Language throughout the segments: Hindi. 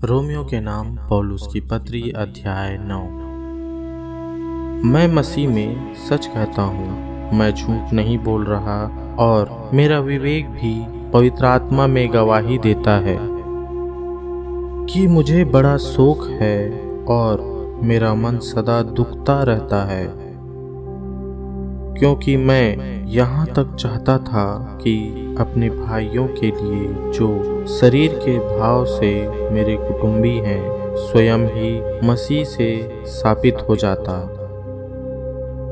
रोमियो के नाम पौलुस की पत्री अध्याय 9। मैं मसीह में सच कहता हूँ, मैं झूठ नहीं बोल रहा और मेरा विवेक भी पवित्र आत्मा में गवाही देता है कि मुझे बड़ा शोक है और मेरा मन सदा दुखता रहता है, क्योंकि मैं यहाँ तक चाहता था कि अपने भाइयों के लिए जो शरीर के भाव से मेरे कुटुंबी हैं, स्वयं ही मसीह से स्थापित हो जाता।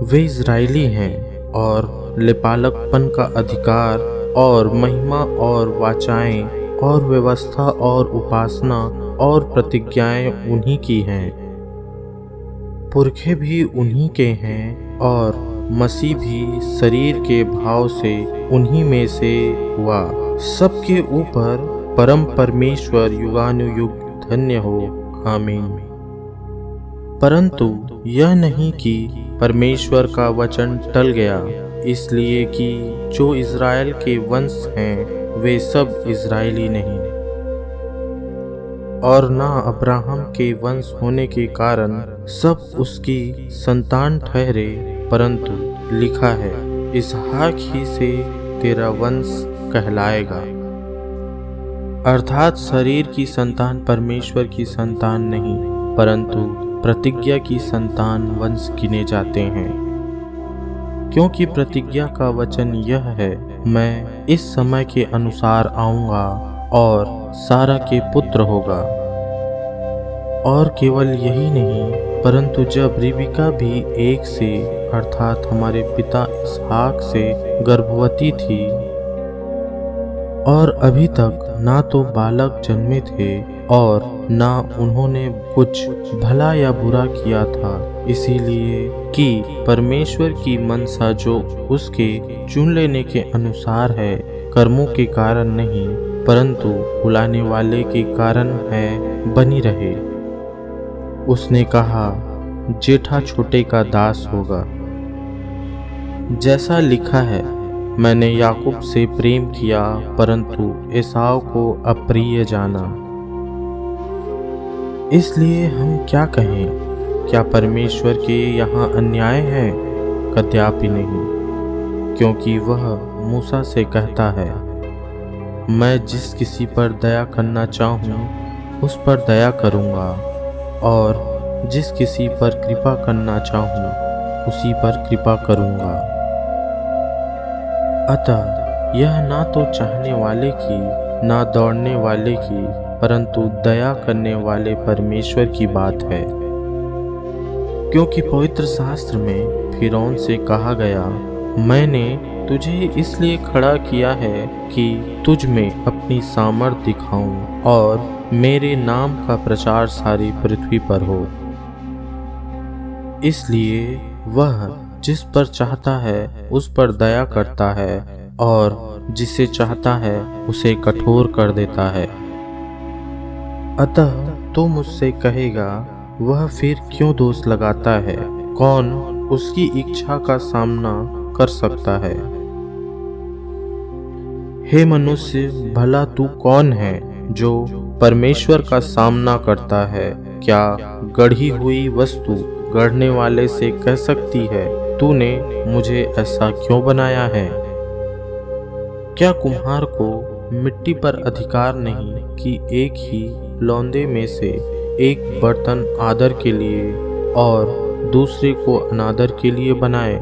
वे इज़राइली हैं और लेपालकपन का अधिकार और महिमा और वाचाएं और व्यवस्था और उपासना और प्रतिज्ञाएं उन्हीं की हैं। पुरखे भी उन्हीं के हैं और मसीह भी शरीर के भाव से उन्हीं में से हुआ। सबके ऊपर परम परमेश्वर युगानुयुग धन्य हो, आमीन। परंतु यह नहीं कि परमेश्वर का वचन टल गया, इसलिए कि जो इज़राइल के वंश हैं वे सब इज़राइली नहीं, और ना अब्राहम के वंश होने के कारण सब उसकी संतान ठहरे, परंतु लिखा है, इसहाक ही से तेरा वंश कहलाएगा। अर्थात शरीर की संतान परमेश्वर की संतान नहीं, परंतु प्रतिज्ञा की संतान वंश गिने जाते हैं। क्योंकि प्रतिज्ञा का वचन यह है, मैं इस समय के अनुसार आऊँगा और सारा के पुत्र होगा। और केवल यही नहीं, परंतु जब रिबिका भी एक से अर्थात हमारे पिता इसहाक से गर्भवती थी और अभी तक ना तो बालक जन्मे थे और ना उन्होंने कुछ भला या बुरा किया था, इसीलिए कि परमेश्वर की मनसा जो उसके चुन लेने के अनुसार है, कर्मों के कारण नहीं परंतु बुलाने वाले के कारण है, बनी रहे। उसने कहा, जेठा छोटे का दास होगा। जैसा लिखा है, मैंने याकूब से प्रेम किया परंतु एसाव को अप्रिय जाना। इसलिए हम क्या कहें? क्या परमेश्वर के यहाँ अन्याय है? कदापि नहीं, क्योंकि वह मूसा से कहता है, मैं जिस किसी पर दया करना चाहूँ उस पर दया करूँगा और जिस किसी पर कृपा करना चाहूँ उसी पर कृपा करूँगा। अतः यह ना तो चाहने वाले की ना दौड़ने वाले की परंतु दया करने वाले परमेश्वर की बात है। क्योंकि पवित्र शास्त्र में फिरौन से कहा गया, मैंने तुझे इसलिए खड़ा किया है कि तुझ में अपनी सामर्थ दिखाऊं और मेरे नाम का प्रचार सारी पृथ्वी पर हो। इसलिए वह जिस पर चाहता है उस पर दया करता है और जिसे चाहता है उसे कठोर कर देता है। अतः तो मुझसे कहेगा, वह फिर क्यों दोष लगाता है? कौन उसकी इच्छा का सामना कर सकता है? हे मनुष्य, भला तू कौन है जो परमेश्वर का सामना करता है? क्या गढ़ी हुई वस्तु गढ़ने वाले से कह सकती है, तूने मुझे ऐसा क्यों बनाया है? क्या कुम्हार को मिट्टी पर अधिकार नहीं कि एक ही लौंदे में से एक बर्तन आदर के लिए और दूसरे को अनादर के लिए बनाए?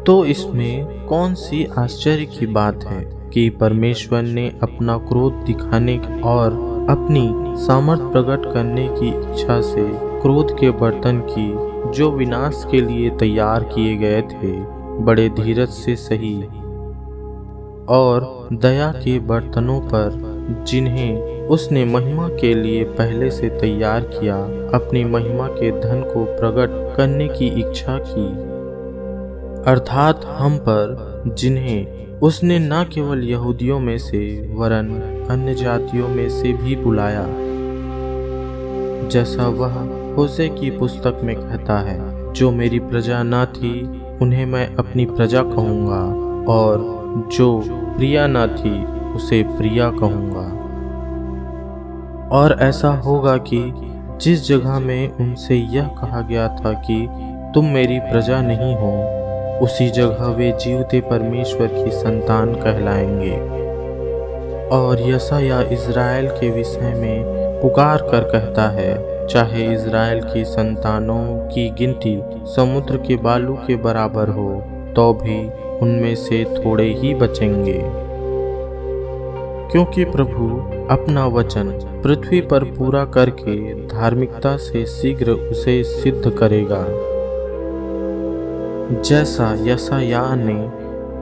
तो इसमें कौन सी आश्चर्य की बात है कि परमेश्वर ने अपना क्रोध दिखाने और अपनी सामर्थ प्रकट करने की इच्छा से क्रोध के बर्तन की जो विनाश के लिए तैयार किए गए थे, बड़े धीरज से सही, और दया के बर्तनों पर जिन्हें उसने महिमा के लिए पहले से तैयार किया, अपनी महिमा के धन को प्रकट करने की इच्छा की। अर्थात हम पर, जिन्हें उसने न केवल यहूदियों में से वरन अन्य जातियों में से भी बुलाया, जैसा वह होशे की पुस्तक में कहता है, जो मेरी प्रजा न थी उन्हें मैं अपनी प्रजा कहूँगा और जो प्रिया न थी उसे प्रिया कहूँगा। और ऐसा होगा कि जिस जगह में उनसे यह कहा गया था कि तुम मेरी प्रजा नहीं हो, उसी जगह वे जीवते परमेश्वर की संतान कहलाएंगे। और यशायाह इज़राइल के विषय में पुकार कर कहता है, चाहे इज़राइल की संतानों की गिनती समुद्र के बालू के बराबर हो, तो भी उनमें से थोड़े ही बचेंगे। क्योंकि प्रभु अपना वचन पृथ्वी पर पूरा करके धार्मिकता से शीघ्र उसे सिद्ध करेगा। जैसा यशायाह ने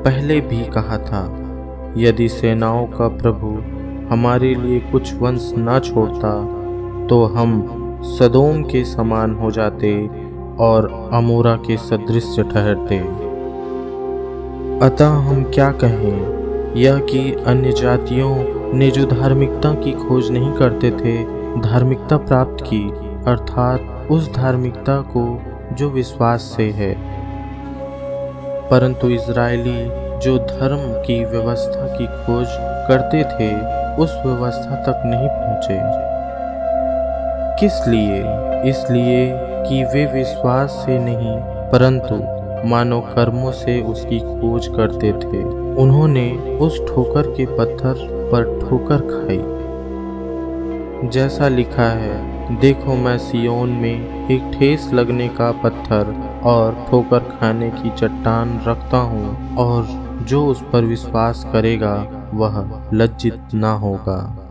पहले भी कहा था, यदि सेनाओं का प्रभु हमारे लिए कुछ वंश न छोड़ता, तो हम सदोम के समान हो जाते और अमोरा के सदृश ठहरते। अतः हम क्या कहें, यह कि अन्य जातियों ने जो धार्मिकता की खोज नहीं करते थे, धार्मिकता प्राप्त की, अर्थात उस धार्मिकता को जो विश्वास से है। परंतु इज़राइली जो धर्म की व्यवस्था की खोज करते थे, उस व्यवस्था तक नहीं पहुँचे। किस लिए? इसलिए कि वे विश्वास से नहीं, परंतु मानव कर्मों से उसकी खोज करते थे। उन्होंने उस ठोकर के पत्थर पर ठोकर खाई। जैसा लिखा है, देखो मैं सिय्योन में एक ठेस लगने का पत्थर और ठोकर खाने की चट्टान रखता हूँ, और जो उस पर विश्वास करेगा वह लज्जित न होगा।